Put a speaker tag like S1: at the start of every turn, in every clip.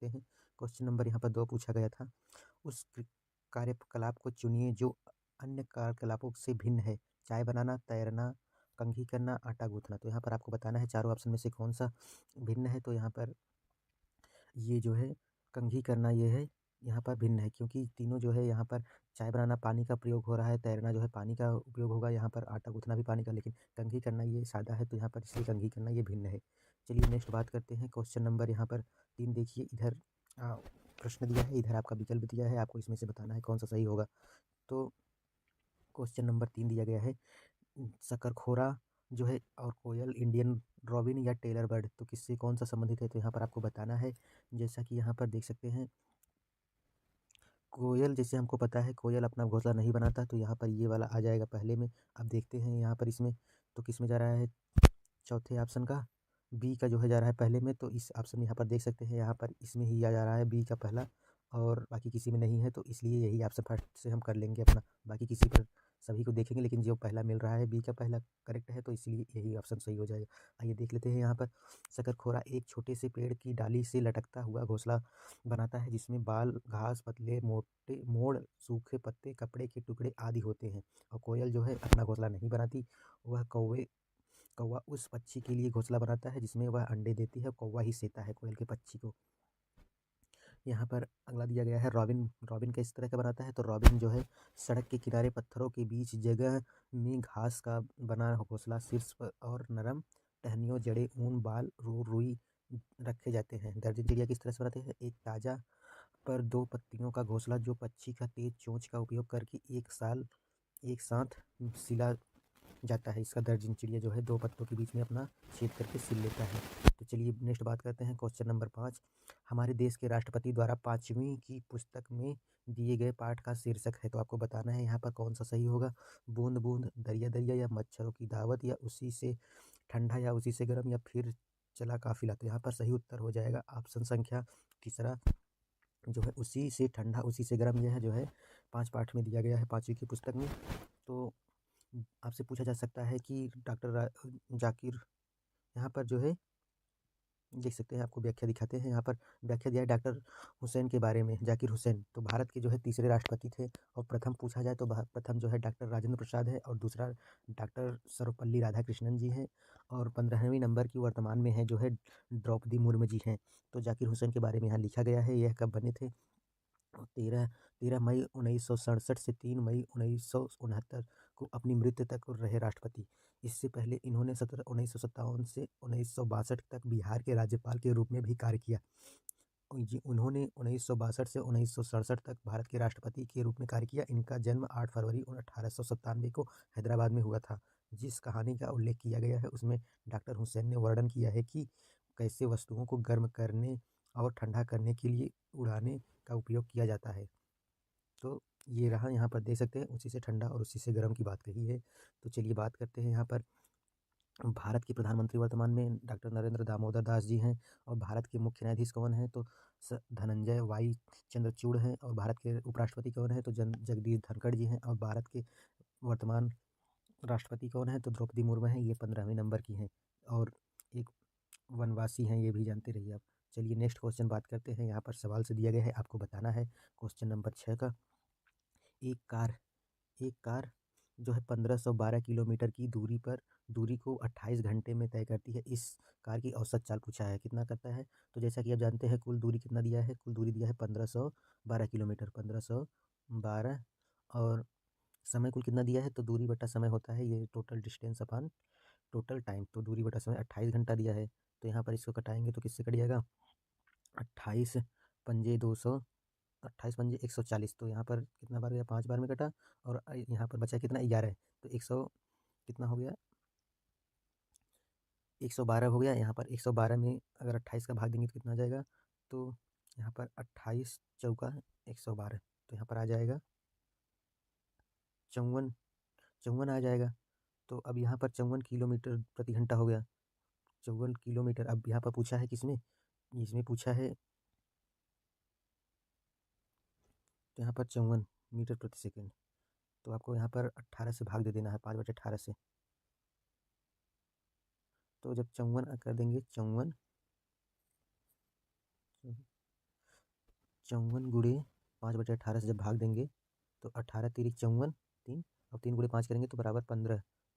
S1: देखते हैं। Question number यहाँ पर 2 पूछा गया था। उस कार्यकलाप को चुनिए जो अन्य कार्यकलापों से भिन्न है। चाय बनाना, तैरना, कंघी करना, आटा गूँथना। तो यहाँ पर आपको बताना है चारों ऑप्शन में से कौन-सा भिन्न है। तो यहाँ पर ये जो है कंघी करना ये है, यहाँ पर भिन्न है क्योंकि तीनों जो है यहाँ पर चाय बनाना पानी का प्रयोग हो रहा है, तैरना जो है पानी का उपयोग होगा, यहाँ पर आटा गूँथना भी पानी का, लेकिन कंघी करना ये सादा है तो यहाँ पर इसलिए कंघी करना ये भिन्न है। चलिए नेक्स्ट बात करते हैं। क्वेश्चन नंबर यहाँ पर 3 देखिए, इधर प्रश्न दिया है, इधर आपका विकल्प दिया है, आपको इसमें से बताना है कौन-सा सही होगा। तो क्वेश्चन नंबर 3 दिया गया है, शकरखोरा जो है और कोयल इंडियन रॉबिन या टेलर बर्ड, तो किससे कौन-सा संबंधित है? तो यहाँ पर आपको बताना है। जैसा कि यहाँ पर देख सकते हैं, कोयल जैसे हमको पता है कोयल अपना घोंसला नहीं बनाता, तो यहाँ पर ये वाला आ जाएगा पहले में। अब देखते हैं यहाँ पर इसमें तो किस में जा रहा है, चौथे ऑप्शन का बी का जो है जा रहा है पहले में। तो इस ऑप्शन में यहाँ पर देख सकते हैं, यहाँ पर इसमें ही आ जा रहा है बी का पहला, और बाकी किसी में नहीं है, तो इसलिए यही ऑप्शन फर्स्ट से हम कर लेंगे अपना। बाकी किसी पर सभी को देखेंगे, लेकिन जो पहला मिल रहा है बी का पहला करेक्ट है, तो इसलिए यही ऑप्शन सही हो जाएगा। आइए देख लेते हैं यहाँ पर। शकरखोरा एक छोटे से पेड़ की डाली से लटकता हुआ घोंसला बनाता है जिसमें बाल, घास, पतले मोटे मोड़, सूखे पत्ते, कपड़े के टुकड़े आदि होते हैं। और कोयल जो है अपना घोंसला नहीं बनाती, वह कौवा उस पक्षी के लिए घोंसला बनाता है जिसमें वह अंडे देती है, कौवा ही सेता है कोयल के पक्षी को। यहाँ पर अगला दिया गया है, रॉबिन। रॉबिन किस तरह का बनाता है? तो रॉबिन जो है सड़क के किनारे पत्थरों के बीच जगह में घास का बना घोंसला, शीर्ष पर और नरम टहनियों, जड़ें, ऊन, बाल, रुई रखे जाते हैं। दर्जन चिड़िया किस तरह से बनाते हैं? एक ताजा पर 2 पत्तियों का घोंसला जो पक्षी का तेज चोंच का उपयोग करके एक साथ सिला जाता है। इसका दर्जन चिड़िया जो है 2 पत्तों के बीच में अपना छेद करके सिल लेता है। तो चलिए नेक्स्ट बात करते हैं। क्वेश्चन नंबर 5 हमारे देश के राष्ट्रपति द्वारा 5वीं की पुस्तक में दिए गए पाठ का शीर्षक है। तो आपको बताना है यहाँ पर कौन-सा सही होगा। बूँद बूँद, दरिया दरिया, या मच्छरों की दावत, या उसी से ठंडा, या उसी से गर्म, या फिर चला काफ़िला। तो यहाँ पर सही उत्तर हो जाएगा ऑप्शन संख्या तीसरा, जो है उसी से ठंडा उसी से गर्म। यह जो है 5 पाठ में दिया गया है 5वीं की पुस्तक में। तो आपसे पूछा जा सकता है कि जाकिर, यहाँ पर जो है देख सकते हैं, आपको व्याख्या दिखाते हैं। यहाँ पर व्याख्या दिया है डॉक्टर हुसैन के बारे में, जाकिर हुसैन। तो भारत के जो है तीसरे राष्ट्रपति थे, और प्रथम पूछा जाए तो प्रथम जो है डॉक्टर राजेंद्र प्रसाद है, और दूसरा डॉक्टर सर्वपल्ली राधाकृष्णन जी हैं, और 15वें नंबर की वर्तमान में है जो है द्रौपदी मुर्मू जी हैं। तो जाकिर हुसैन के बारे में यहाँ लिखा गया है। यह कब बने थे? 13 मई 1967 से 3 मई 1969 को अपनी मृत्यु तक रहे राष्ट्रपति। इससे पहले इन्होंने 1957 से 1962 तक बिहार के राज्यपाल के रूप में भी कार्य किया। उन्होंने 1962 से 1967 तक भारत के राष्ट्रपति के रूप में कार्य किया। इनका जन्म 8 फरवरी 1897 को हैदराबाद में हुआ था। जिस कहानी का उल्लेख किया गया है उसमें डॉक्टर हुसैन ने वर्णन किया है कि कैसे वस्तुओं को गर्म करने और ठंडा करने के लिए उड़ाने का उपयोग किया जाता है। तो ये रहा, यहाँ पर देख सकते हैं उसी से ठंडा और उसी से गर्म की बात कही है। तो चलिए बात करते हैं यहाँ पर। भारत के प्रधानमंत्री वर्तमान में डॉक्टर नरेंद्र दामोदर दास जी हैं, और भारत के मुख्य न्यायाधीश कौन हैं? तो धनंजय वाई चंद्रचूड़ हैं। और भारत के उपराष्ट्रपति कौन है? तो जगदीश धनखड़ जी हैं। और भारत के वर्तमान राष्ट्रपति कौन है? तो द्रौपदी मुर्मू हैं, ये 15वें नंबर की हैं, और एक वनवासी हैं, ये भी जानते रहिए आप। चलिए नेक्स्ट क्वेश्चन बात करते हैं। यहाँ पर सवाल से दिया गया है, आपको बताना है क्वेश्चन नंबर 6 का। एक कार एक कार जो है 1512 किलोमीटर की दूरी को 28 घंटे में तय करती है। इस कार की औसत चाल पूछा है, कितना करता है? तो जैसा कि आप जानते हैं कुल दूरी कितना दिया है, कुल दूरी दिया है 1512 किलोमीटर, 1512, और समय कुल कितना दिया है? तो दूरी बटा समय होता है ये total distance upon total time. तो दूरी बटा समय 28 घंटा दिया है। तो यहाँ पर इसको कटाएंगे तो किससे कट जाएगा? 28 पंजे 200, 28 पंजे 140। तो यहाँ पर कितना बार गया? 5 बार में कटा, और यहाँ पर बचा कितना? 11। तो 100 कितना हो गया? 112 हो गया। यहाँ पर 112 में अगर 28 का भाग देंगे तो कितना आ जाएगा? तो यहाँ पर 28 चौका 112, तो यहाँ पर आ जाएगा 54, 54 आ जाएगा। तो अब यहाँ पर 54 किलोमीटर प्रति घंटा हो गया। 54 किलोमीटर। अब यहाँ पर पूछा है किसमें? इसमें पूछा है, तो यहाँ पर 54 मीटर प्रति सेकंड। तो आपको यहाँ पर 18 से भाग दे देना है, 5/18 से। तो जब 54 कर देंगे, 54 54 गुणे 5/18 से जब भाग देंगे तो 18 तिरिक 54 3 और 3 गुणे 5 करेंगे तो बराबर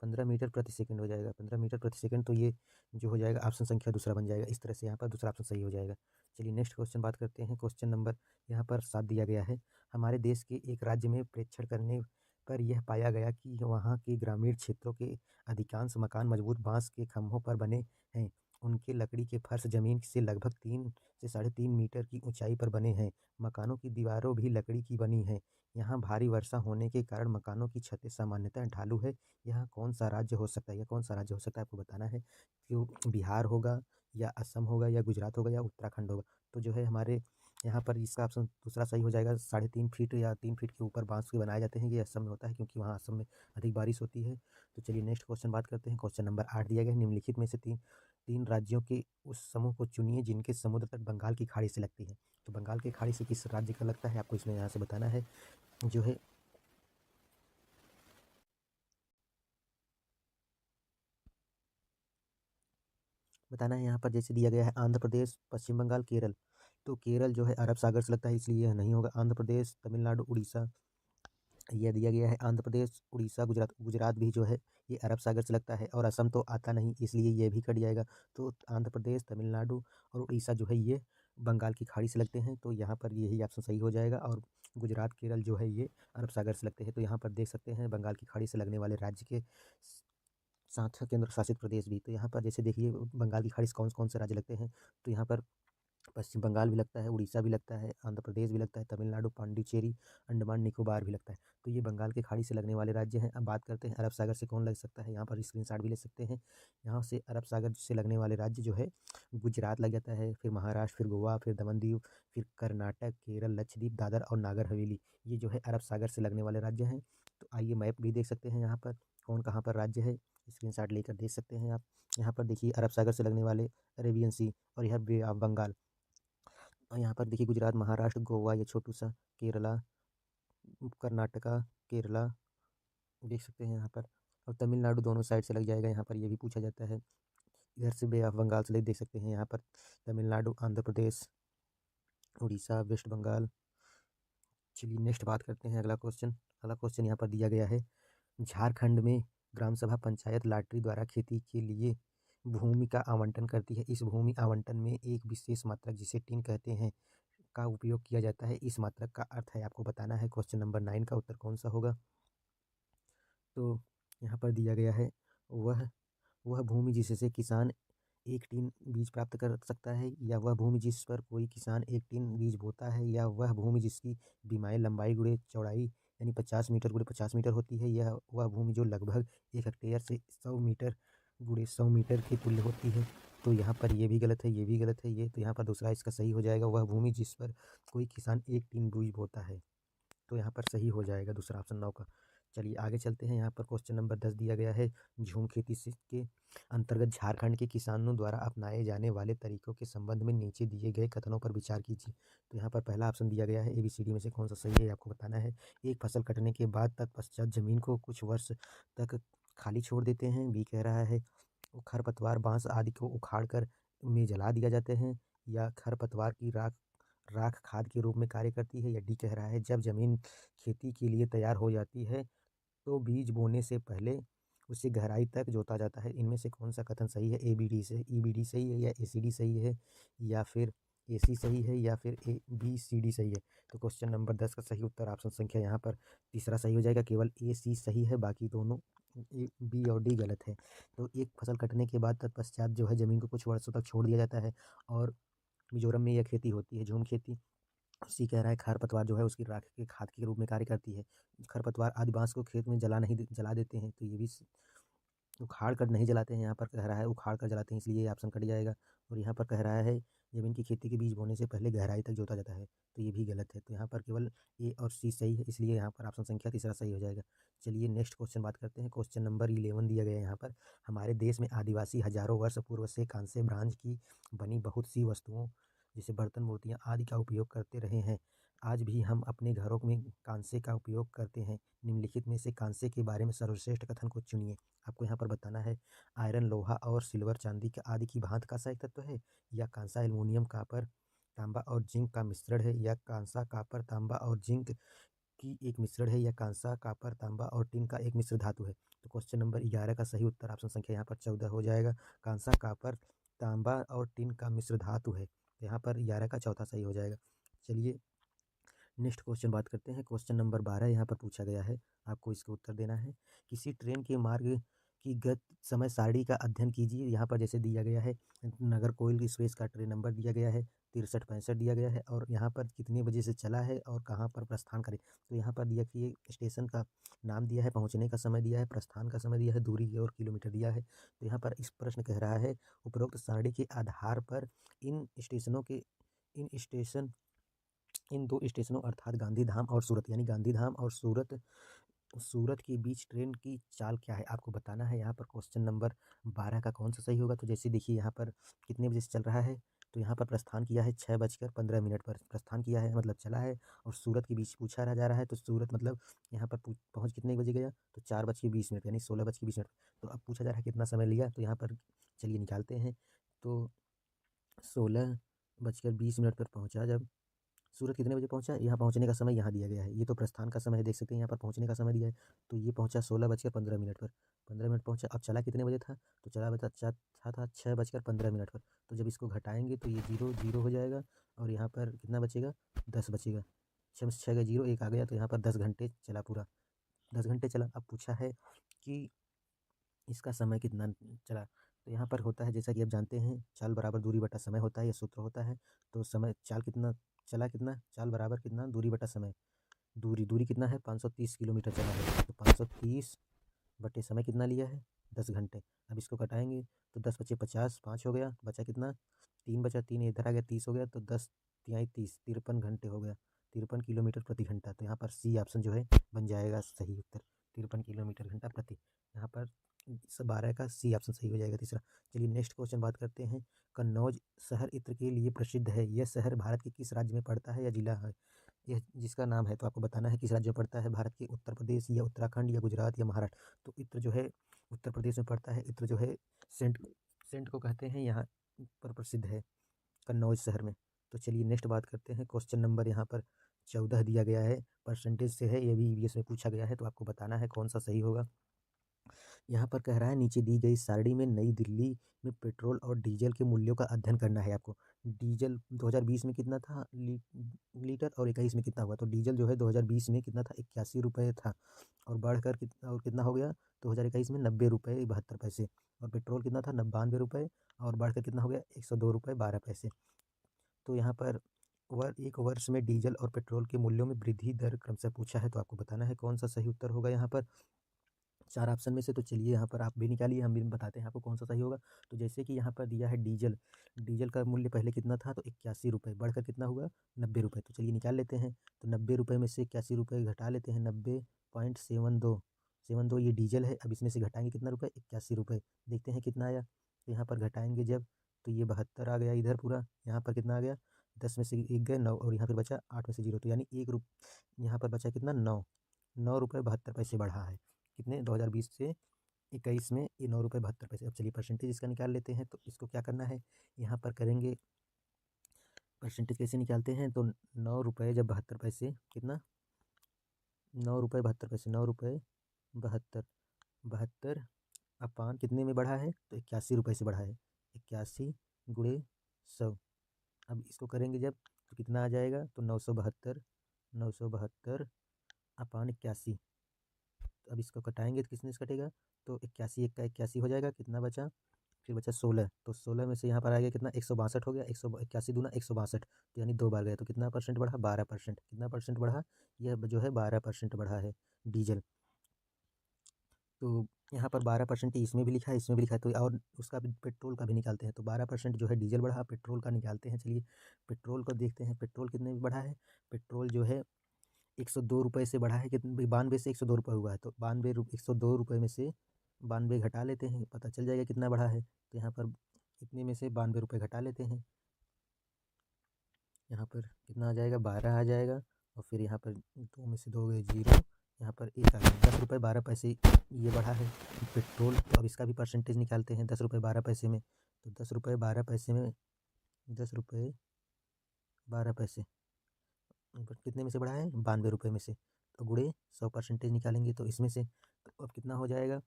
S1: 15 मीटर प्रति सेकंड हो जाएगा। 15 मीटर प्रति सेकंड, तो ये जो हो जाएगा ऑप्शन संख्या दूसरा बन जाएगा। इस तरह से यहाँ पर दूसरा ऑप्शन सही हो जाएगा। चलिए नेक्स्ट क्वेश्चन बात करते हैं। क्वेश्चन नंबर यहाँ पर 7 दिया गया है। हमारे देश के एक राज्य में प्रेक्षण करने पर यह पाया गया कि वहाँ के ग्रामीण क्षेत्रों के अधिकांश मकान मजबूत बांस के खंभों पर बने हैं। उनके लकड़ी के फर्श जमीन से लगभग 3 से 3.5 मीटर की ऊंचाई पर बने हैं। मकानों की दीवारों भी लकड़ी की बनी हैं। यहाँ भारी वर्षा होने के कारण मकानों की छतें सामान्यतः ढालू है। यहाँ कौन सा राज्य हो सकता है? यह कौन सा राज्य हो सकता है आपको बताना है। क्यों बिहार होगा या असम होगा या गुजरात होगा या उत्तराखंड होगा। तो जो है हमारे यहाँ पर इसका ऑप्शन दूसरा सही हो जाएगा। 3.5 फीट या 3 फीट के ऊपर बांस के बनाए जाते हैं। ये असम में होता है क्योंकि वहाँ असम में अधिक बारिश होती है। तो चलिए नेक्स्ट क्वेश्चन बात करते हैं। क्वेश्चन नंबर 8 दिया गया है। निम्नलिखित में से तीन राज्यों के उस समूह को चुनिए जिनके समुद्र तट बंगाल की खाड़ी से लगती है। तो बंगाल की खाड़ी से किस राज्य का लगता है आपको इसमें यहाँ से बताना है। जो है बताना है यहाँ पर जैसे दिया गया है आंध्र प्रदेश, पश्चिम बंगाल, केरल। तो केरल जो है अरब सागर से लगता है इसलिए यह नहीं होगा। आंध्र प्रदेश, तमिलनाडु, उड़ीसा, यह दिया गया है आंध्र प्रदेश, उड़ीसा, गुजरात। गुजरात भी जो है ये अरब सागर से लगता है और असम तो आता नहीं इसलिए ये भी कट जाएगा। तो आंध्र प्रदेश, तमिलनाडु और उड़ीसा जो है ये बंगाल की खाड़ी से लगते हैं। तो यहाँ पर यही ऑप्शन सही हो जाएगा। और गुजरात, केरल जो है ये अरब सागर से लगते हैं। तो यहाँ पर देख सकते हैं बंगाल की खाड़ी से लगने वाले राज्य के साथ केंद्र शासित प्रदेश भी। तो यहाँ पर जैसे देखिए बंगाल की खाड़ी से कौन कौन से राज्य लगते हैं। तो यहाँ पर पश्चिम बंगाल भी लगता है, उड़ीसा भी लगता है, आंध्र प्रदेश भी लगता है, तमिलनाडु, पांडिचेरी, अंडमान निकोबार भी लगता है। तो ये बंगाल की खाड़ी से लगने वाले राज्य हैं। अब बात करते हैं अरब सागर से कौन लग सकता है। यहाँ पर स्क्रीनशॉट भी ले सकते हैं। यहाँ से अरब सागर से लगने वाले राज्य जो है गुजरात लग जाता है, फिर महाराष्ट्र, फिर गोवा, फिर दमन दीव, फिर कर्नाटक, केरल, लक्षद्वीप, दादर और नागर हवेली। ये जो है अरब सागर से लगने वाले राज्य हैं। तो आइए मैप भी देख सकते हैं यहाँ पर कौन कहाँ पर राज्य है। स्क्रीनशॉट लेकर देख सकते हैं आप। यहाँ पर देखिए अरब सागर से लगने वाले अरेबियन सी और यह बे ऑफ बंगाल। और यहाँ पर देखिए गुजरात, महाराष्ट्र, गोवा, ये छोटू सा, केरला, कर्नाटका, केरला देख सकते हैं यहाँ पर। और तमिलनाडु दोनों साइड से लग जाएगा। यहाँ पर ये भी पूछा जाता है। इधर से बे ऑफ बंगाल से देख सकते हैं यहाँ पर तमिलनाडु, आंध्र प्रदेश, उड़ीसा, वेस्ट बंगाल। चलिए नेक्स्ट बात करते हैं अगला क्वेश्चन। अगला क्वेश्चन यहाँ पर दिया गया है। झारखंड में ग्राम सभा पंचायत लॉटरी द्वारा खेती के लिए भूमि का आवंटन करती है। इस भूमि आवंटन में एक विशेष मात्रक जिसे टिन कहते हैं का उपयोग किया जाता है। इस मात्रक का अर्थ है आपको बताना है। क्वेश्चन नंबर 9 का उत्तर कौन सा होगा। तो यहाँ पर दिया गया है वह भूमि जिससे किसान एक टिन बीज प्राप्त कर सकता है, या वह भूमि जिस पर कोई किसान एक टिन बीज बोता है, या वह भूमि जिसकी बीमारी लंबाई गुणे चौड़ाई यानी 50 मीटर गुणे 50 मीटर होती है, यह वह भूमि जो लगभग 1 हेक्टेयर से 100 मीटर गुणे 100 मीटर की तुल्य होती है। तो यहाँ पर ये भी गलत है, ये भी गलत है, ये तो यहाँ पर दूसरा इसका सही हो जाएगा। वह भूमि जिस पर कोई किसान एक टिन बीज बोता है। तो यहाँ पर सही हो जाएगा दूसरा ऑप्शन 9 का। चलिए आगे चलते हैं। यहाँ पर क्वेश्चन नंबर 10 दिया गया है। झूम खेती से के अंतर्गत झारखंड के किसानों द्वारा अपनाए जाने वाले तरीकों के संबंध में नीचे दिए गए कथनों पर विचार कीजिए। तो यहाँ पर पहला ऑप्शन दिया गया है ABCD में से कौन सा सही है आपको बताना है। एक फसल कटने के बाद तत्पश्चात जमीन को कुछ वर्ष तक खाली छोड़ देते हैं। बी कह रहा है खरपतवार, बांस आदि को उखाड़ कर में जला दिया जाते हैं, या खरपतवार की राख खाद के रूप में कार्य करती है। या डी कह रहा है जब जमीन खेती के लिए तैयार हो जाती है तो बीज बोने से पहले उसे गहराई तक जोता जाता है। इनमें से कौन सा कथन सही है। ABD से EBD सही है, या ACD सही है, या फिर AC सही है, या फिर ABCD सही है। तो क्वेश्चन नंबर 10 का सही उत्तर ऑप्शन संख्या यहाँ पर तीसरा सही हो जाएगा। केवल AC सही है, बाकी दोनों B और D गलत है। तो एक फसल कटने के बाद तत्पश्चात जो है ज़मीन को कुछ वर्षों तक छोड़ दिया जाता है, और मिजोरम में यह खेती होती है, झूम खेती। सी कह रहा है खरपतवार जो है उसकी राख के खाद के रूप में कार्य करती है। खरपतवार आदि बांस को खेत में जला देते हैं। तो ये भी उखाड़ कर नहीं जलाते हैं। यहाँ पर कह रहा है उखाड़ कर जलाते हैं, इसलिए ये ऑप्शन कट जाएगा। और यहाँ पर कह रहा है जमीन की खेती के बीज बोने से पहले गहराई तक जोता जाता है। तो ये भी गलत है। तो यहाँ पर केवल A और C सही है, इसलिए यहाँ पर ऑप्शन संख्या तीसरा सही हो जाएगा। चलिए नेक्स्ट क्वेश्चन बात करते हैं। क्वेश्चन नंबर 11 दिया गया है यहाँ पर। हमारे देश में आदिवासी हजारों वर्ष पूर्व से कांस्य ब्रांज की बनी बहुत सी वस्तुओं जैसे बर्तन, मूर्तियाँ आदि का उपयोग करते रहे हैं। आज भी हम अपने घरों में कांसे का उपयोग करते हैं। निम्नलिखित में से कांसे के बारे में सर्वश्रेष्ठ कथन को चुनिए। आपको यहाँ पर बताना है। आयरन, लोहा और सिल्वर चांदी के आदि की भांत का सहायक तत्व है, या कांसा एल्युमिनियम कॉपर तांबा और जिंक का मिश्रण है, या कांसा कॉपर तांबा और जिंक की एक मिश्रण है, या कांसा कॉपर तांबा और टिन का एक मिश्र धातु है। तो क्वेश्चन नंबर 11 का सही उत्तर ऑप्शन संख्या यहाँ पर 14 हो जाएगा। कांसा कॉपर तांबा और टिन का मिश्र धातु है, यहाँ पर 11 का चौथा सही हो जाएगा। चलिए नेक्स्ट क्वेश्चन बात करते हैं। क्वेश्चन नंबर 12 यहाँ पर पूछा गया है, आपको इसका उत्तर देना है। किसी ट्रेन के मार्ग की गत समय सारणी का अध्ययन कीजिए। यहाँ पर जैसे दिया गया है, नागरकोइल एक्सप्रेस का ट्रेन नंबर दिया गया है 6365 दिया गया है, और यहाँ पर कितने बजे से चला है और कहाँ पर प्रस्थान करे। तो यहाँ पर दिया कि स्टेशन का नाम दिया है, पहुँचने का समय दिया है, प्रस्थान का समय दिया है, दूरी और किलोमीटर दिया है। तो यहाँ पर इस प्रश्न कह रहा है, उपरोक्त सारणी के आधार पर इन दो स्टेशनों अर्थात गांधीधाम और सूरत, यानी गांधीधाम और सूरत के बीच ट्रेन की चाल क्या है, आपको बताना है। यहाँ पर क्वेश्चन नंबर 12 का कौन सा सही होगा। तो जैसे देखिए यहाँ पर कितने बजे से चल रहा है, तो यहाँ पर प्रस्थान किया है 6:15 पर प्रस्थान किया है, मतलब चला है। और सूरत के बीच पूछा रह जा रहा है, तो सूरत मतलब यहाँ पर पहुँच कितने बजे गया, तो 4:20 यानी 16:20। तो अब पूछा जा रहा है कितना समय लिया, तो यहाँ पर चलिए निकालते हैं। तो 16:20 पर पहुँचा, जब सूरत कितने बजे पहुंचा, यहाँ पहुंचने का समय यहाँ दिया गया है, ये तो प्रस्थान का समय है, देख सकते हैं यहाँ पर पहुंचने का समय दिया है। तो ये पहुंचा 16:15 पर, 15 मिनट पहुंचा। अब चला कितने बजे था, तो चला बता था 6:15 पर। तो जब इसको घटाएंगे तो ये 0 हो जाएगा, और यहाँ पर कितना बचेगा, 10 बचेगा। 6 का 0 1 आ गया, तो यहाँ पर 10 घंटे चला, पूरा 10 घंटे चला। अब पूछा है कि इसका समय कितना चला। तो यहाँ पर होता है, जैसा कि आप जानते हैं, चाल बराबर दूरी बटा समय होता है, यह सूत्र होता है। तो समय चाल कितना चला, कितना चाल बराबर कितना दूरी बटा समय, दूरी कितना है 530 किलोमीटर चला है, तो 530 बटे समय कितना लिया है, 10 घंटे। अब इसको घटाएंगे तो 10 बचे 50, 5 हो गया, बचा कितना 3 बचा, 3 इधर आ गया, 30 हो गया, तो 10 तिहाई 30, 53 घंटे हो गया, 53 किलोमीटर प्रति घंटा। तो यहाँ पर सी ऑप्शन जो है बन जाएगा सही उत्तर, 53 किलोमीटर घंटा प्रति। यहाँ पर 12 का सी ऑप्शन सही हो जाएगा, तीसरा। चलिए नेक्स्ट क्वेश्चन बात करते हैं। कन्नौज शहर इत्र के लिए प्रसिद्ध है, यह शहर भारत के किस राज्य में पड़ता है या जिला है, यह जिसका नाम है। तो आपको बताना है किस राज्य में पड़ता है, भारत के उत्तर प्रदेश या उत्तराखंड या गुजरात या महाराष्ट्र। तो इत्र जो है उत्तर प्रदेश में पड़ता है। इत्र जो है सेंट सेंट को कहते हैं, यहाँ पर प्रसिद्ध है कन्नौज शहर में। तो चलिए नेक्स्ट बात करते हैं। क्वेश्चन नंबर यहाँ पर 14 दिया गया है, परसेंटेज से है, ये भी ईवीएस में पूछा गया है, तो आपको बताना है कौन सा सही होगा। यहाँ पर कह रहा है, नीचे दी गई सारणी में नई दिल्ली में पेट्रोल और डीजल के मूल्यों का अध्ययन करना है आपको। डीजल 2020 में कितना था लीटर, और 21 में कितना हुआ। तो डीजल जो है 2020 में कितना था, 81 रुपये था, और बढ़कर कितना हो गया 2021 में 90 रुपये 72 पैसे। और पेट्रोल कितना था 92 रुपये, और बढ़कर कितना हो गया 102 रुपये 12 पैसे। तो यहाँ पर एक वर्ष में डीजल और पेट्रोल के मूल्यों में वृद्धि दर क्रमशः पूछा है, तो आपको बताना है कौन सा सही उत्तर होगा यहाँ पर 4 ऑप्शन में से। तो चलिए यहाँ पर आप भी निकालिए, हम भी बताते हैं आपको कौन सा सही होगा। तो जैसे कि यहाँ पर दिया है डीजल का मूल्य पहले कितना था, तो 81 रुपये, बढ़कर कितना हुआ 90 रुपये। तो चलिए निकाल लेते हैं। तो 90 रुपये में से 81 रुपये घटा लेते हैं, 90.72 ये डीजल है। अब इसमें से घटाएंगे कितना रुपये, 81 रुपये, देखते हैं कितना आया। तो यहाँ पर घटाएंगे जब, तो ये 72 आ गया इधर पूरा। यहाँ पर कितना आ गया, 10 में से 1 गए 9, और यहाँ पर बचा 8 में से 0, तो यानी यहाँ पर बचा कितना 9 रुपये 72 पैसे बढ़ा है। कितने 2020 से 21 में ये 9 रुपये 72 पैसे। अब चलिए परसेंटेज इसका निकाल लेते हैं। तो इसको क्या करना है, यहाँ पर करेंगे परसेंटेज कैसे निकालते हैं। तो 9 रुपये जब 72 पैसे, कितना 9 रुपये 72 पैसे, 9 रुपये 72 अपान कितने में बढ़ा है, तो 81 रुपये से बढ़ा है, 81 गुणे 100। अब इसको करेंगे जब, तो कितना आ जाएगा, तो 972 अपान 81। तो अब इसको कटाएंगे तो किसने से कटेगा, तो 81 1 का 81 हो जाएगा, कितना बचा, फिर बचा 16। तो 16 में से यहाँ पर आ गया कितना 162 हो गया, 181 दूना 162, तो यानी 2 बार गया। तो कितना परसेंट बढ़ा, 12%। कितना परसेंट बढ़ा, यह जो है 12% बढ़ा है डीजल। तो यहाँ पर 12% इसमें भी लिखा है, इसमें भी लिखा है, तो और उसका भी पेट्रोल का भी निकालते हैं। तो 12% जो है डीजल बढ़ा, पेट्रोल का निकालते हैं। चलिए पेट्रोल को देखते हैं, पेट्रोल कितने में बढ़ा है। पेट्रोल जो है 102 रुपये से बढ़ा है, कितने 92 से 102 रुपये हुआ है। तो 102 रुपये में से 92 घटा लेते हैं, पता चल जाएगा कितना बढ़ा है। तो यहाँ पर इतने में से 92 रुपये घटा लेते हैं, यहाँ पर कितना आ जाएगा 12 आ जाएगा, और फिर यहाँ पर 2 में से 2 गए 0, यहाँ पर 1 आ गया। 10 रुपये 12 पैसे ये बढ़ा है पेट्रोल। तो अब इसका भी परसेंटेज निकालते हैं 10 रुपये 12 पैसे में। तो 10 रुपये 12 पैसे में 10 रुपये 12 पैसे बट कितने में से बढ़ा है 92 रुपये में से। तो गुणे 100% निकालेंगे तो इसमें से तो अब कितना हो जाएगा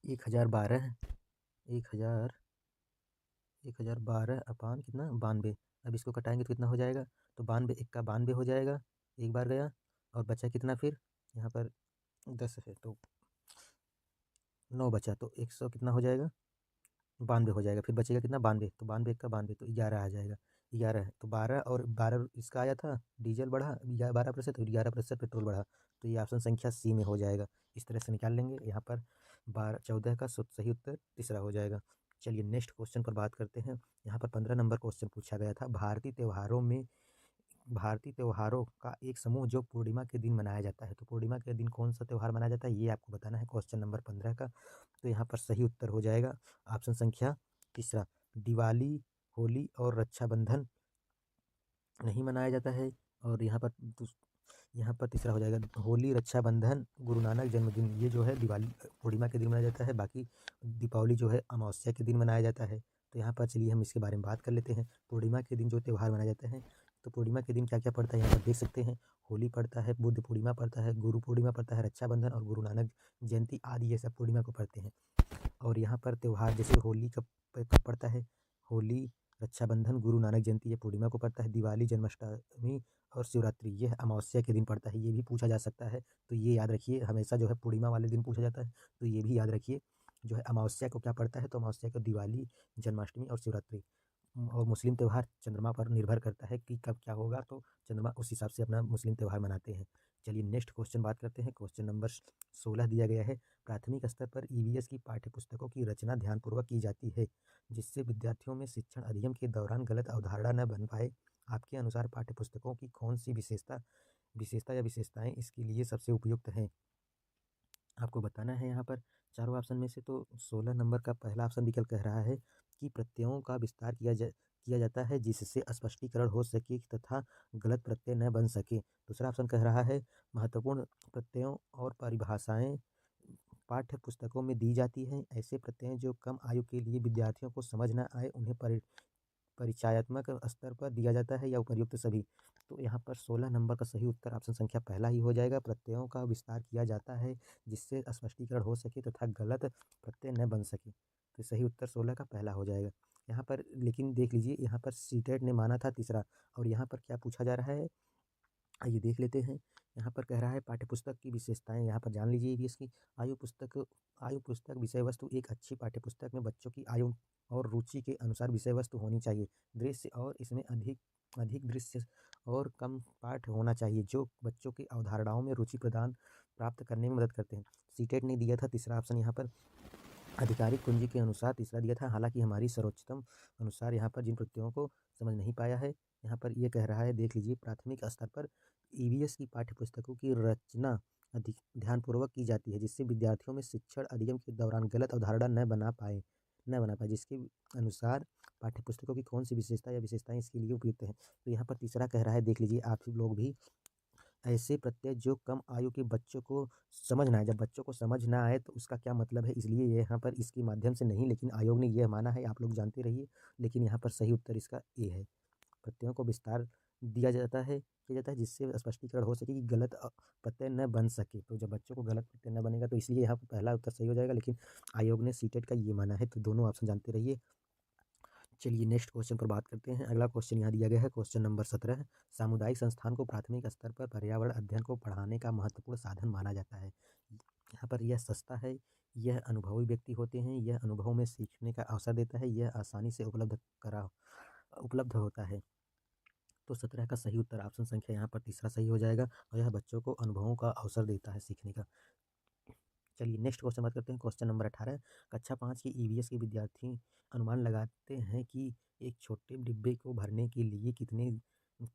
S1: 1012 1000 1012 अपान कितना 92। अब इसको कटाएंगे तो कितना हो जाएगा तो 92 1 का 92 हो जाएगा, एक बार गया और बचा कितना फिर यहाँ पर 10 है तो 9 बचा तो 100 कितना हो जाएगा 92 हो जाएगा, फिर बचेगा कितना 92 तो 92 1 का 92 तो 11 आ जाएगा। 11 है तो 12 और 12 इसका आया था डीजल बढ़ा 12% तो 11% पेट्रोल बढ़ा, तो ये ऑप्शन संख्या सी में हो जाएगा। इस तरह से निकाल लेंगे यहाँ पर 14 का सही उत्तर तीसरा हो जाएगा। चलिए नेक्स्ट क्वेश्चन पर बात करते हैं। यहाँ पर 15 नंबर क्वेश्चन पूछा गया था, भारतीय त्योहारों का एक समूह जो पूर्णिमा के दिन मनाया जाता है, तो पूर्णिमा के दिन कौन सा त्यौहार मनाया जाता है ये आपको बताना है क्वेश्चन नंबर 15 का। तो यहाँ पर सही उत्तर हो जाएगा ऑप्शन संख्या तीसरा, दिवाली, होली और रक्षाबंधन नहीं मनाया जाता है। और यहाँ पर तीसरा हो जाएगा होली, रक्षाबंधन, गुरु नानक जन्मदिन, ये जो है दिवाली पूर्णिमा के दिन मनाया जाता है, बाकी दीपावली जो है अमावस्या के दिन मनाया जाता है। तो यहाँ पर चलिए हम इसके बारे में बात कर लेते हैं। पूर्णिमा के दिन जो त्यौहार मनाया जाता है, तो पूर्णिमा के दिन क्या क्या पड़ता है यहाँ पर देख सकते हैं। होली पड़ता है, बुद्ध पूर्णिमा पड़ता है, गुरु पूर्णिमा पड़ता है, रक्षाबंधन और गुरु नानक जयंती आदि ये सब पूर्णिमा को पड़ते हैं। और यहाँ पर त्यौहार जैसे होली कब पड़ता है, होली, रक्षाबंधन, गुरु नानक जयंती ये पूर्णिमा को पड़ता है, दिवाली, जन्माष्टमी और शिवरात्रि यह अमावस्या के दिन पड़ता है, ये भी पूछा जा सकता है। तो ये याद रखिए, हमेशा जो है पूर्णिमा वाले दिन पूछा जाता है, तो ये भी याद रखिए। जो है अमावस्या को क्या पड़ता है, तो अमावस्या को दिवाली, जन्माष्टमी और शिवरात्रि। और मुस्लिम त्यौहार चंद्रमा पर निर्भर करता है कि कब क्या होगा, तो चंद्रमा उस हिसाब से अपना मुस्लिम त्यौहार मनाते हैं। चलिए नेक्स्ट क्वेश्चन बात करते हैं। क्वेश्चन नंबर 16 दिया गया है, प्राथमिक स्तर पर ईवीएस की पाठ्यपुस्तकों की रचना ध्यानपूर्वक की जाती है जिससे विद्यार्थियों में शिक्षण अधिगम के दौरान गलत अवधारणा न बन पाए। आपके अनुसार पाठ्यपुस्तकों की कौन सी विशेषता या विशेषताएं इसके लिए सबसे उपयुक्त हैं? आपको बताना है यहाँ पर चारों ऑप्शन में से। तो 16 नंबर का पहला ऑप्शन विकल्प कह रहा है कि प्रत्ययों का विस्तार किया जाता है जिससे स्पष्टीकरण हो सके तथा गलत प्रत्यय न बन सके। दूसरा ऑप्शन कह रहा है महत्वपूर्ण प्रत्ययों और परिभाषाएं पाठ्य पुस्तकों में दी जाती हैं, ऐसे प्रत्यय जो कम आयु के लिए विद्यार्थियों को समझ न आए उन्हें परिचयात्मक स्तर पर दिया जाता है या उपर्युक्त सभी। तो यहाँ पर 16 नंबर का सही उत्तर ऑप्शन संख्या पहला ही हो जाएगा, प्रत्ययों का विस्तार किया जाता है जिससे स्पष्टीकरण हो सके तथा गलत प्रत्यय न बन सके। तो सही उत्तर 16 का पहला हो जाएगा। यहाँ पर लेकिन देख लीजिए, यहाँ पर सीटेट ने माना था तीसरा, और यहाँ पर क्या पूछा जा रहा है आइए देख लेते हैं। यहाँ पर कह रहा है पाठ्यपुस्तक की विशेषताएं, यहाँ पर जान लीजिए इसकी। आयु पुस्तक विषय वस्तु, एक अच्छी पाठ्यपुस्तक में बच्चों की आयु और रुचि के अनुसार विषय वस्तु होनी चाहिए। दृश्य और इसमें अधिक अधिक दृश्य और कम पाठ होना चाहिए जो बच्चों की अवधारणाओं में रुचि प्रदान प्राप्त करने में मदद करते हैं। सीटेट ने दिया था तीसरा ऑप्शन यहाँ पर आधिकारिक कुंजी के अनुसार तीसरा दिया था, हालांकि हमारी सर्वोच्चतम अनुसार यहाँ पर जिन प्रत्ययों को समझ नहीं पाया है, यहाँ पर ये कह रहा है देख लीजिए, प्राथमिक स्तर पर ईवीएस की पाठ्यपुस्तकों की रचना अधिक ध्यानपूर्वक की जाती है जिससे विद्यार्थियों में शिक्षण अधिगम के दौरान गलत अवधारणा न बना पाए जिसके अनुसार पाठ्यपुस्तकों की कौन सी विशेषता या विशेषताएं इसके लिए उपयुक्त है। तो यहाँ पर तीसरा कह रहा है देख लीजिए आप लोग भी, ऐसे प्रत्यय जो कम आयु के बच्चों को समझ ना आए। जब बच्चों को समझ ना आए तो उसका क्या मतलब है, इसलिए ये यहाँ पर इसके माध्यम से नहीं, लेकिन आयोग ने यह माना है, आप लोग जानते रहिए। लेकिन यहाँ पर सही उत्तर इसका ए है, प्रत्ययों को विस्तार किया जाता है जिससे स्पष्टीकरण हो सके कि गलत प्रत्यय न बन सके। तो जब बच्चों को गलत प्रत्यय न बनेगा तो इसलिए यहाँ पर पहला उत्तर सही हो जाएगा, लेकिन आयोग ने सीटेट का ये माना है। तो दोनों ऑप्शन जानते रहिए। चलिए नेक्स्ट क्वेश्चन पर बात करते हैं। अगला क्वेश्चन यहाँ दिया गया है, क्वेश्चन नंबर 17, सामुदायिक संस्थान को प्राथमिक स्तर पर पर्यावरण अध्ययन को पढ़ाने का महत्वपूर्ण साधन माना जाता है। यहाँ पर यह सस्ता है, यह अनुभवी व्यक्ति होते हैं, यह अनुभव में सीखने का अवसर देता है, यह आसानी से उपलब्ध होता है। तो 17 का सही उत्तर ऑप्शन संख्या यहाँ पर तीसरा सही हो जाएगा, और यह बच्चों को अनुभवों का अवसर देता है सीखने का। चलिए नेक्स्ट क्वेश्चन बात करते हैं। क्वेश्चन नंबर 18, कक्षा 5 के ईवीएस के विद्यार्थी अनुमान लगाते हैं कि एक छोटे डिब्बे को भरने के लिए कितने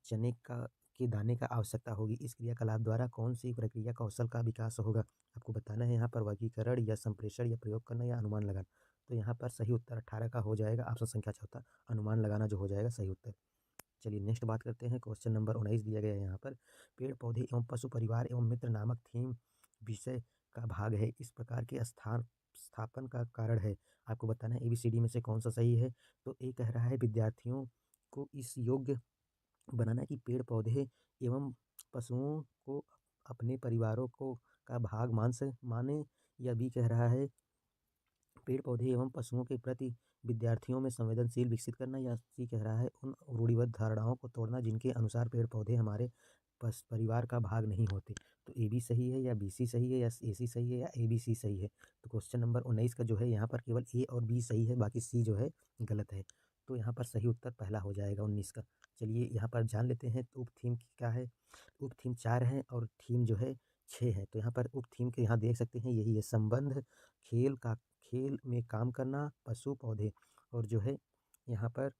S1: चने के दाने का आवश्यकता होगी। इस क्रियाकलाप द्वारा कौन सी प्रक्रिया कौशल का विकास होगा। आपको बताना है यहाँ पर वर्गीकरण या संप्रेषण या प्रयोग करना या अनुमान लगाना। तो यहाँ पर सही उत्तर 18 का हो जाएगा, ऑप्शन संख्या चौथा अनुमान लगाना जो हो जाएगा सही उत्तर। चलिए नेक्स्ट बात करते हैं। क्वेश्चन नंबर 19 दिया गया है यहाँ पर, पेड़ पौधे एवं पशु परिवार एवं मित्र नामक थीम विषय का भाग है, इस प्रकार के स्थापन का कारण है। आपको बताना है ABCD में से कौन सा सही है। तो ए कह रहा है विद्यार्थियों को इस योग्य बनाना कि पेड़ पौधे एवं पशुओं को अपने परिवारों को का भाग माने। यह भी कह रहा है पेड़ पौधे एवं पशुओं के प्रति विद्यार्थियों में संवेदनशील विकसित करना। या सी कह रहा है उन रूढ़िबद्ध धारणाओं को तोड़ना जिनके अनुसार पेड़ पौधे हमारे परिवार का भाग नहीं होते। तो ए बी सही है या बी सी सही है या ए सी सही है या ए बी सी सही है। तो क्वेश्चन नंबर 19 का जो है यहाँ पर केवल ए और बी सही है, बाकी सी जो है गलत है। तो यहाँ पर सही उत्तर पहला हो जाएगा 19 का। चलिए यहाँ पर जान लेते हैं तो उप थीम क्या है। उप थीम 4 है और थीम जो है 6 है। तो यहाँ पर उप थीम के यहाँ देख सकते हैं यही है संबंध, खेल में काम करना, पशु पौधे। और जो है यहाँ पर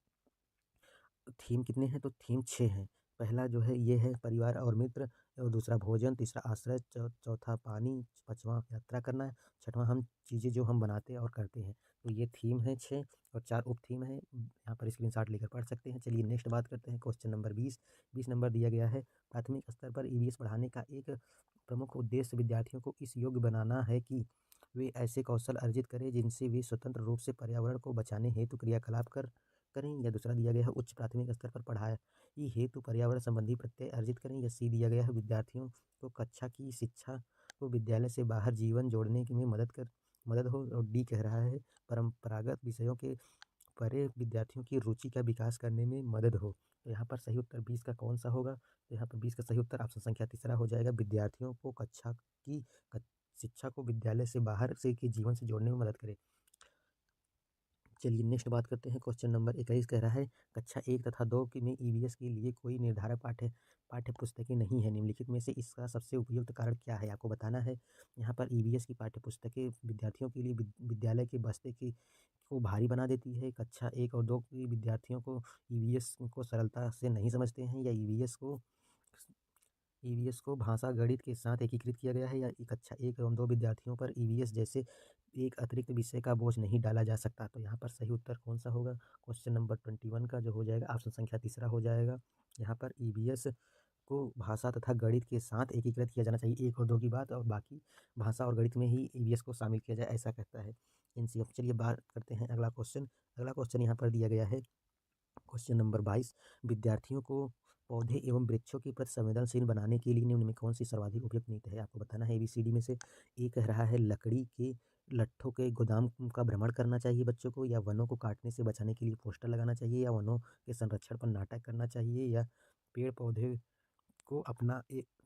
S1: थीम कितने हैं तो थीम 6 हैं। पहला जो है ये है परिवार और मित्र, और दूसरा भोजन, तीसरा आश्रय, चौथा पानी, पाँचवां यात्रा करना, छठवां हम चीज़ें जो हम बनाते और करते हैं। तो ये थीम है 6 और 4 उप थीम है। यहाँ पर स्क्रीनशॉट लेकर पढ़ सकते हैं। चलिए नेक्स्ट बात करते हैं क्वेश्चन नंबर 20। 20 नंबर दिया गया है प्राथमिक स्तर पर ईवीएस बढ़ाने का एक प्रमुख उद्देश्य विद्यार्थियों को इस योग्य बनाना है कि वे ऐसे कौशल अर्जित करें जिनसे वे स्वतंत्र रूप से पर्यावरण को बचाने हेतु क्रियाकलाप करें। या दूसरा दिया गया है उच्च प्राथमिक स्तर पर पढ़ाई हेतु पर्यावरण संबंधी प्रत्यय अर्जित करें। या सी दिया गया है विद्यार्थियों को कक्षा की शिक्षा को विद्यालय से बाहर जीवन जोड़ने में मदद हो। और डी कह रहा है परंपरागत विषयों के परे विद्यार्थियों की रुचि का विकास करने में मदद हो। तो यहाँ पर सही उत्तर 20 का कौन सा होगा। तो यहाँ पर 20 का सही उत्तर ऑप्शन संख्या तीसरा हो जाएगा, विद्यार्थियों को कक्षा की शिक्षा को विद्यालय से बाहर से के जीवन से जोड़ने में मदद करे। चलिए नेक्स्ट बात करते हैं क्वेश्चन नंबर 21 कह रहा है कक्षा 1 तथा 2 में ईवीएस के लिए कोई निर्धारक पाठ्य पुस्तकें नहीं है, निम्नलिखित में से इसका सबसे उपयुक्त कारण क्या है, आपको बताना है। यहाँ पर ईवीएस की पाठ्य पुस्तकें विद्यार्थियों के लिए विद्यालय के बस्ते को भारी बना देती है। कक्षा 1 और 2 के विद्यार्थियों को ईवीएस को सरलता से नहीं समझते हैं। या ईवीएस को भाषा गणित के साथ एकीकृत किया गया है। या कक्षा 1 एवं 2 विद्यार्थियों पर ईवीएस जैसे एक अतिरिक्त विषय का बोझ नहीं डाला जा सकता। तो यहाँ पर सही उत्तर कौन सा होगा। क्वेश्चन नंबर 21 का जो हो जाएगा ऑप्शन संख्या तीसरा हो जाएगा। यहाँ पर ईवीएस को भाषा तथा गणित के साथ एकीकृत किया जाना चाहिए, 1 और 2 की बात, और बाकी भाषा और गणित में ही ईवीएस को शामिल किया जाए, ऐसा कहता है एनसीईआरटी। चलिए बात करते हैं अगला क्वेश्चन। अगला क्वेश्चन यहाँ पर दिया गया है क्वेश्चन नंबर 22 विद्यार्थियों को पौधे एवं वृक्षों के प्रति संवेदनशील बनाने के लिए निम्न में कौन सी सर्वाधिक उपयुक्त नीति है, आपको बताना है। एबीसीडी में से ए कह रहा है लकड़ी के लट्ठों के गोदाम का भ्रमण करना चाहिए बच्चों को, या वनों को काटने से बचाने के लिए पोस्टर लगाना चाहिए, या वनों के संरक्षण पर नाटक करना चाहिए, या पेड़ पौधे को अपना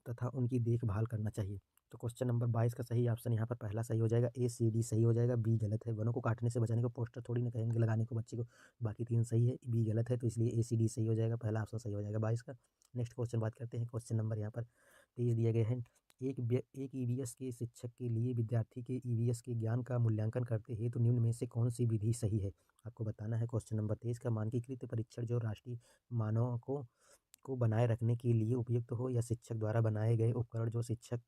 S1: तथा उनकी देखभाल करना चाहिए। तो क्वेश्चन नंबर 22 का सही ऑप्शन यहाँ पर पहला सही हो जाएगा, ए सी डी सही हो जाएगा, बी गलत है। वनों को काटने से बचाने को पोस्टर थोड़ी ना कहेंगे लगाने को बच्चे को, बाकी 3 सही है, बी गलत है, तो इसलिए ए सी डी सही हो जाएगा, पहला ऑप्शन सही हो जाएगा 22 का। नेक्स्ट क्वेश्चन बात करते हैं क्वेश्चन नंबर यहाँ पर 23 दिया गया है एक ईवीएस के शिक्षक के लिए विद्यार्थी के ईवीएस के ज्ञान का मूल्यांकन करते हैं तो निम्न में से कौन सी विधि सही है, आपको बताना है। क्वेश्चन नंबर 23 का मानकीकृत परीक्षण जो राष्ट्रीय मानकों को बनाए रखने के लिए उपयुक्त हो, या शिक्षक द्वारा बनाए गए उपकरण जो शिक्षक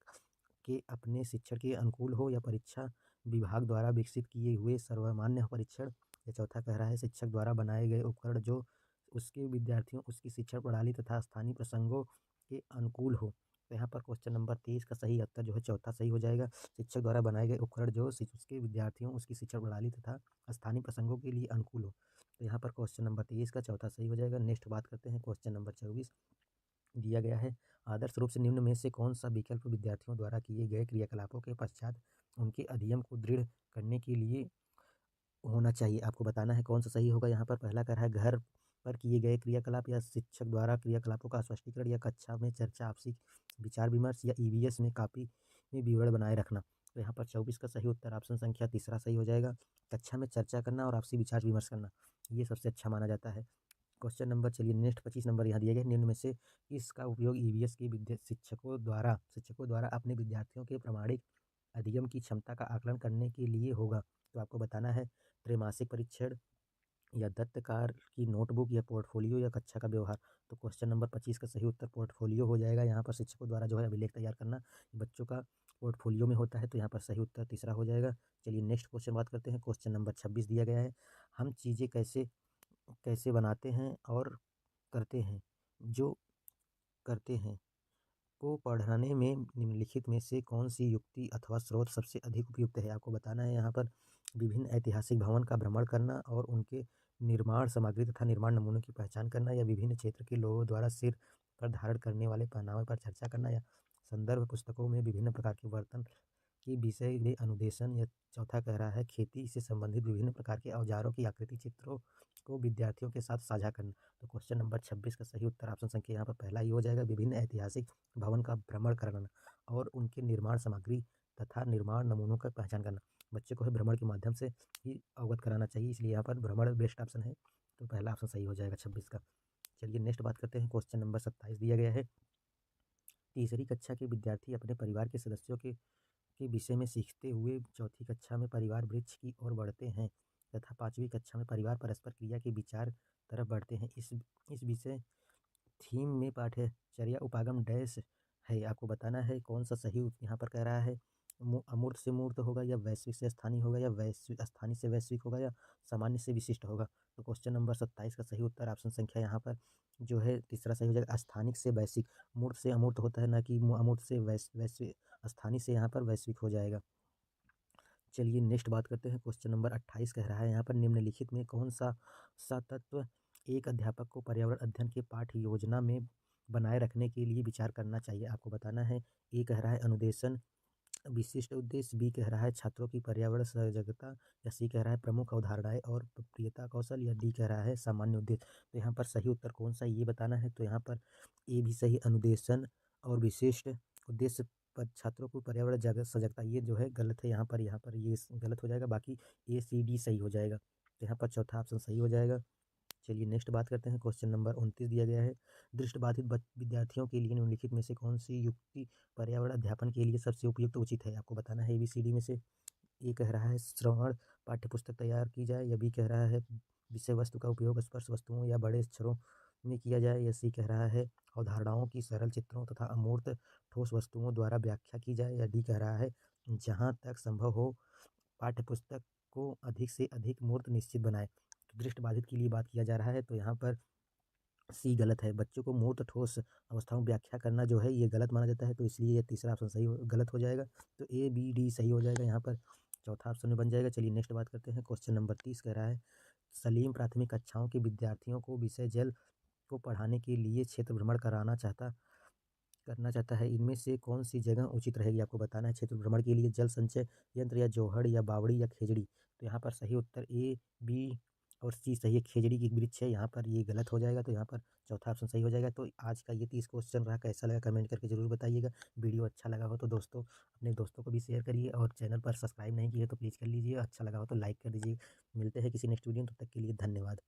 S1: के अपने शिक्षण के अनुकूल हो, या परीक्षा विभाग द्वारा विकसित किए हुए सर्वमान्य परीक्षण। या चौथा कह रहा है शिक्षक द्वारा बनाए गए उपकरण जो उसके विद्यार्थियों उसकी शिक्षण प्रणाली तथा स्थानीय प्रसंगों के अनुकूल हो। तो यहाँ पर क्वेश्चन नंबर 23 का सही उत्तर जो है चौथा सही हो जाएगा, शिक्षक द्वारा बनाए गए उपकरण जो उसके विद्यार्थियों उसकी शिक्षण प्रणाली तथा स्थानीय प्रसंगों के लिए अनुकूल हो। तो यहाँ पर क्वेश्चन नंबर 23 का चौथा सही हो जाएगा। नेक्स्ट बात करते हैं क्वेश्चन नंबर 24 दिया गया है आदर्श रूप से निम्न में से कौन सा विकल्प विद्यार्थियों द्वारा किए गए क्रियाकलापों के पश्चात उनके अध्ययन को दृढ़ करने के लिए होना चाहिए, आपको बताना है कौन सा सही होगा। यहाँ पर पहला कह रहा है घर पर किए गए क्रियाकलाप, या शिक्षक द्वारा क्रियाकलापों का स्पष्टीकरण, या कक्षा में चर्चा आपसी विचार विमर्श, या ईवीएस में कापी में विवरण बनाए रखना। तो यहाँ पर 24 का सही उत्तर ऑप्शन संख्या तीसरा सही हो जाएगा, कक्षा में चर्चा करना और आपसी विचार विमर्श करना, ये सबसे अच्छा माना जाता है। क्वेश्चन नंबर चलिए नेक्स्ट 25 नंबर यहाँ दिया गया निम्न में से इसका उपयोग ईवीएस के शिक्षकों द्वारा अपने विद्यार्थियों के प्रमाणिक अध्ययन की क्षमता का आकलन करने के लिए होगा। तो आपको बताना है त्रैमासिक परीक्षण, या दत्तकार की नोटबुक, या पोर्टफोलियो, या कक्षा का व्यवहार। तो क्वेश्चन नंबर 25 का सही उत्तर पोर्टफोलियो हो जाएगा। यहाँ पर शिक्षकों द्वारा जो है अभिलेख तैयार करना बच्चों का पोर्टफोलियो में होता है, तो यहाँ पर सही उत्तर तीसरा हो जाएगा। चलिए नेक्स्ट क्वेश्चन बात करते हैं क्वेश्चन नंबर 26 दिया गया है हम चीज़ें कैसे कैसे बनाते हैं और करते हैं जो करते हैं को पढ़ाने में निम्नलिखित में से कौन सी युक्ति अथवा स्रोत सबसे अधिक उपयुक्त है, आपको बताना है। यहाँ पर विभिन्न ऐतिहासिक भवन का भ्रमण करना और उनके निर्माण सामग्री तथा निर्माण नमूनों की पहचान करना या विभिन्न क्षेत्र के लोगों द्वारा सिर पर धारण करने वाले पहनावे पर चर्चा करना या संदर्भ पुस्तकों में विभिन्न प्रकार के बर्तन के विषय में अनुदेशन। या चौथा कह रहा है खेती से संबंधित विभिन्न प्रकार के औजारों की आकृति चित्रों को विद्यार्थियों के साथ साझा करना। तो क्वेश्चन नंबर 26 का सही उत्तर ऑप्शन संख्या यहाँ पर पहला ही हो जाएगा, विभिन्न ऐतिहासिक भवन का भ्रमण करना और उनके निर्माण सामग्री तथा निर्माण नमूनों का पहचान करना। बच्चे को है भ्रमण के माध्यम से ही अवगत कराना चाहिए, इसलिए यहाँ पर भ्रमण बेस्ट ऑप्शन है, तो पहला ऑप्शन सही हो जाएगा 26 का। चलिए नेक्स्ट बात करते हैं। क्वेश्चन नंबर 27 दिया गया है, तीसरी कक्षा के विद्यार्थी अपने परिवार के सदस्यों के विषय में सीखते हुए चौथी कक्षा में परिवार वृक्ष की ओर बढ़ते हैं तथा पांचवी कक्षा में परिवार परस्पर क्रिया के विचार तरफ बढ़ते हैं। इस विषय थीम में पाठ्यचर्या उपागम डैश है, आपको बताना है कौन सा सही यहाँ पर कह रहा है। अमूर्त से मूर्त होगा या वैश्विक से स्थानीय होगा या वैश्विक स्थानीय से वैश्विक होगा या सामान्य से विशिष्ट होगा। तो क्वेश्चन नंबर 27 का सही उत्तर ऑप्शन संख्या यहाँ पर जो है तीसरा सही हो जाएगा, स्थानिक से वैश्विक। मूर्त से अमूर्त होता है, ना कि अमूर्त से वैश्विक। स्थानीय से यहाँ पर वैश्विक हो जाएगा। चलिए नेक्स्ट बात करते हैं। क्वेश्चन नंबर 28 कह रहा है यहाँ पर निम्नलिखित में कौन सा तत्व एक अध्यापक को पर्यावरण अध्ययन के पाठ्य योजना में बनाए रखने के लिए विचार करना चाहिए, आपको बताना है। ए कह रहा है अनुदेशन विशिष्ट उद्देश्य, बी कह रहा है छात्रों की पर्यावरण सजगता, या सी कह रहा है प्रमुख अवधारणाएं और प्रियता कौशल, या डी कह रहा है सामान्य उद्देश्य। तो यहाँ पर सही उत्तर कौन सा ये बताना है। तो यहाँ पर ए भी सही, अनुदेशन और विशिष्ट उद्देश्य पर छात्रों को पर्यावरण सजगता, ये जो है गलत है, यहाँ पर ये गलत हो जाएगा, बाकी ए सी डी सही हो जाएगा। तो यहाँ पर चौथा ऑप्शन सही हो जाएगा। चलिए नेक्स्ट बात करते हैं। क्वेश्चन नंबर 29 दिया गया है, दृष्टिबाधित विद्यार्थियों के लिए निम्नलिखित में से कौन सी युक्ति पर्यावरण अध्यापन के लिए सबसे उपयुक्त उचित है, आपको बताना है। ABCD में से ए कह रहा है श्रवण पाठ्यपुस्तक तैयार की जाए, या बी कह रहा है विषय वस्तु का उपयोग स्पर्श वस्तुओं या बड़े अक्षरों में किया जाए, या सी कह रहा है अवधारणाओं की सरल चित्रों तथा अमूर्त ठोस वस्तुओं द्वारा व्याख्या की जाए, या डी कह रहा है जहाँ तक संभव हो पाठ्यपुस्तक को अधिक से अधिक मूर्त निश्चित बनाए। तो दृष्टिबाधित के लिए बात किया जा रहा है, तो यहाँ पर सी गलत है। बच्चों को मूर्त ठोस अवस्थाओं में व्याख्या करना जो है ये गलत माना जाता है, तो इसलिए ये तीसरा ऑप्शन गलत हो जाएगा। तो A B D सही हो जाएगा, यहाँ पर चौथा ऑप्शन में बन जाएगा। चलिए नेक्स्ट बात करते हैं। क्वेश्चन नंबर 30 कह रहा है, सलीम प्राथमिक कक्षाओं के विद्यार्थियों को विषय जल को पढ़ाने के लिए क्षेत्र भ्रमण करना चाहता है, इनमें से कौन सी जगह उचित रहेगी, आपको बताना है। क्षेत्र भ्रमण के लिए जल संचय यंत्र, या जोहड़, या बावड़ी, या खेजड़ी। तो यहाँ पर सही उत्तर A B और सी सही है, खेजड़ी की वृक्ष है, यहाँ पर ये गलत हो जाएगा, तो यहाँ पर चौथा ऑप्शन सही हो जाएगा। तो आज का ये 30 क्वेश्चन रहा, कैसा लगा कमेंट करके जरूर बताइएगा। वीडियो अच्छा लगा हो तो दोस्तों अपने दोस्तों को भी शेयर करिए, और चैनल पर सब्सक्राइब नहीं किए तो प्लीज़ कर लीजिए, अच्छा लगा हो तो लाइक कर दीजिए। मिलते हैं किसी नेक्स्ट वीडियो में, तब तक के लिए धन्यवाद।